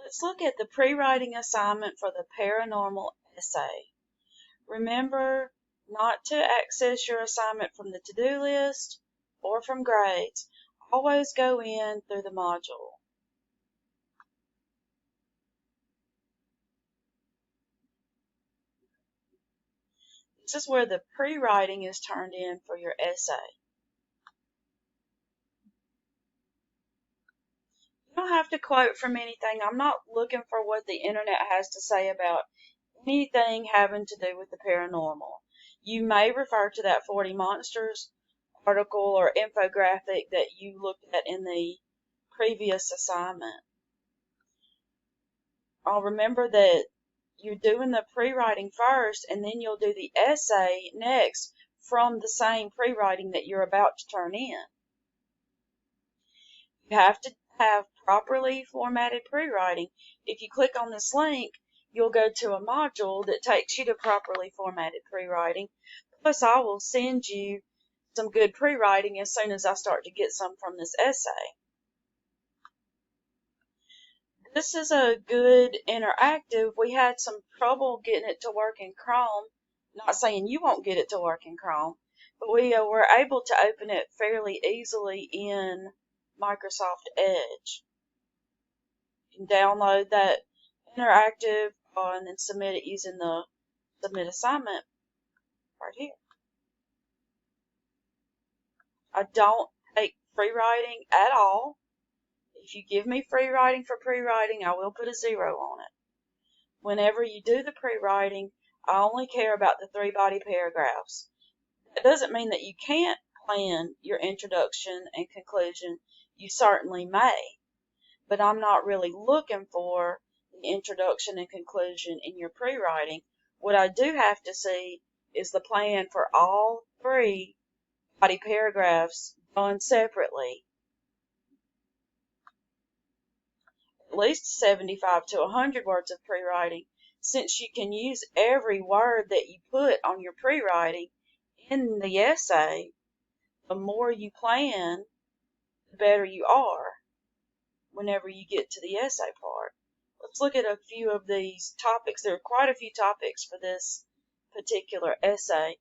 Let's look at the pre-writing assignment for the paranormal essay. Remember not to access your assignment from the to-do list or from grades. Always go in through the module. This is where the pre-writing is turned in for your essay. You don't have to quote from anything. I'm not looking for what the internet has to say about anything having to do with the paranormal. You may refer to that 40 Monsters article or infographic that you looked at in the previous assignment. I'll remember that you're doing the pre-writing first, and then you'll do the essay next from the same pre-writing that you're about to turn in. You have to have properly formatted pre-writing. If you click on this link, you'll go to a module that takes you to properly formatted pre-writing. Plus, I will send you some good pre-writing as soon as I start to get some from this essay. This is a good interactive. We had some trouble getting it to work in Chrome. Not saying you won't get it to work in Chrome, but we were able to open it fairly easily in Microsoft Edge. You can download that interactive and then submit it using the submit assignment right here. I don't take free writing at all. If you give me free writing for pre-writing, I will put a 0 on it. Whenever you do the pre-writing, I only care about the 3-body paragraphs. That doesn't mean that you can't plan your introduction and conclusion. You certainly may, but I'm not really looking for the introduction and conclusion in your pre-writing. What I do have to see is the plan for all 3 body paragraphs done separately. At least 75 to 100 words of pre-writing, since you can use every word that you put on your pre-writing in the essay. The more you plan, the better you are whenever you get to the essay part. Let's look at a few of these topics. There are quite a few topics for this particular essay.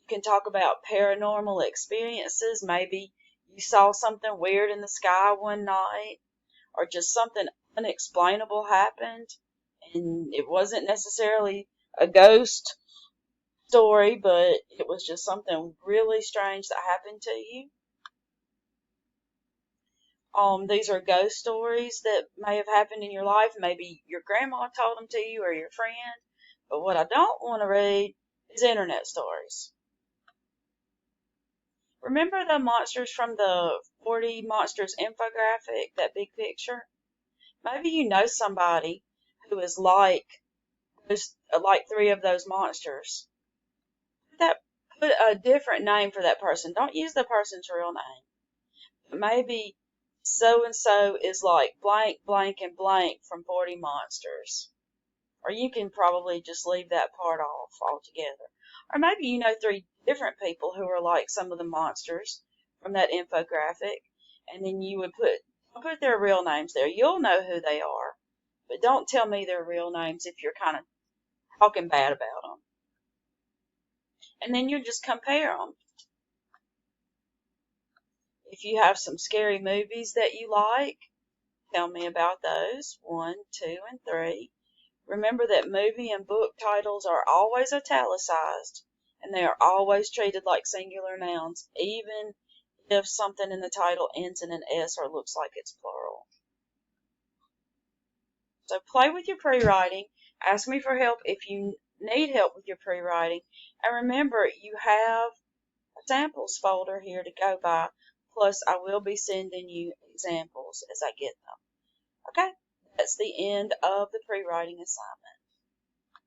You can talk about paranormal experiences. Maybe you saw something weird in the sky one night, or just something unexplainable happened, and it wasn't necessarily a ghost story, but it was just something really strange that happened to you. These are ghost stories that may have happened in your life. Maybe your grandma told them to you or your friend. But what I don't want to read is internet stories. Remember the monsters from the 40 Monsters infographic, that big picture? Maybe you know somebody who is like 3 of those monsters. Put a different name for that person. Don't use the person's real name. But maybe so-and-so is like blank, blank, and blank from 40 Monsters. Or you can probably just leave that part off altogether. Or maybe you know 3 different people who are like some of the monsters from that infographic, and then you would put their real names there. You'll know who they are, but don't tell me their real names if you're kind of talking bad about them. And then you just compare them. If you have some scary movies that you like, tell me about those. 1, 2, and 3. Remember that movie and book titles are always italicized, and they are always treated like singular nouns, even if something in the title ends in an S or looks like it's plural. So play with your pre-writing. Ask me for help if you need help with your pre-writing. And remember, you have a samples folder here to go by. Plus, I will be sending you examples as I get them. Okay? That's the end of the pre-writing assignment.